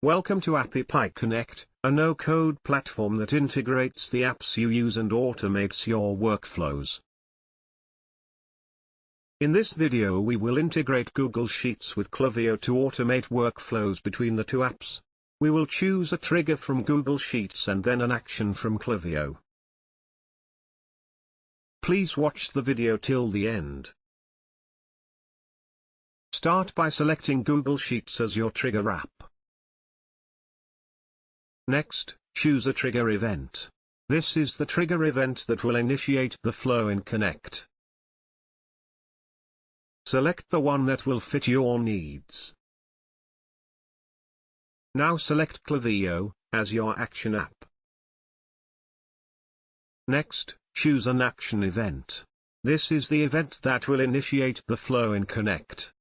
Welcome to AppyPie Connect, a no-code platform that integrates the apps you use and automates your workflows. In this video we will integrate Google Sheets with Klaviyo to automate workflows between the two apps. We will choose a trigger from Google Sheets and then an action from Klaviyo. Please watch the video till the end. Start by selecting Google Sheets as your trigger app. Next, choose a trigger event. This is the trigger event that will initiate the flow in Connect. Select the one that will fit your needs. Now select Klaviyo as your action app. Next, choose an action event. This is the event that will initiate the flow in Connect.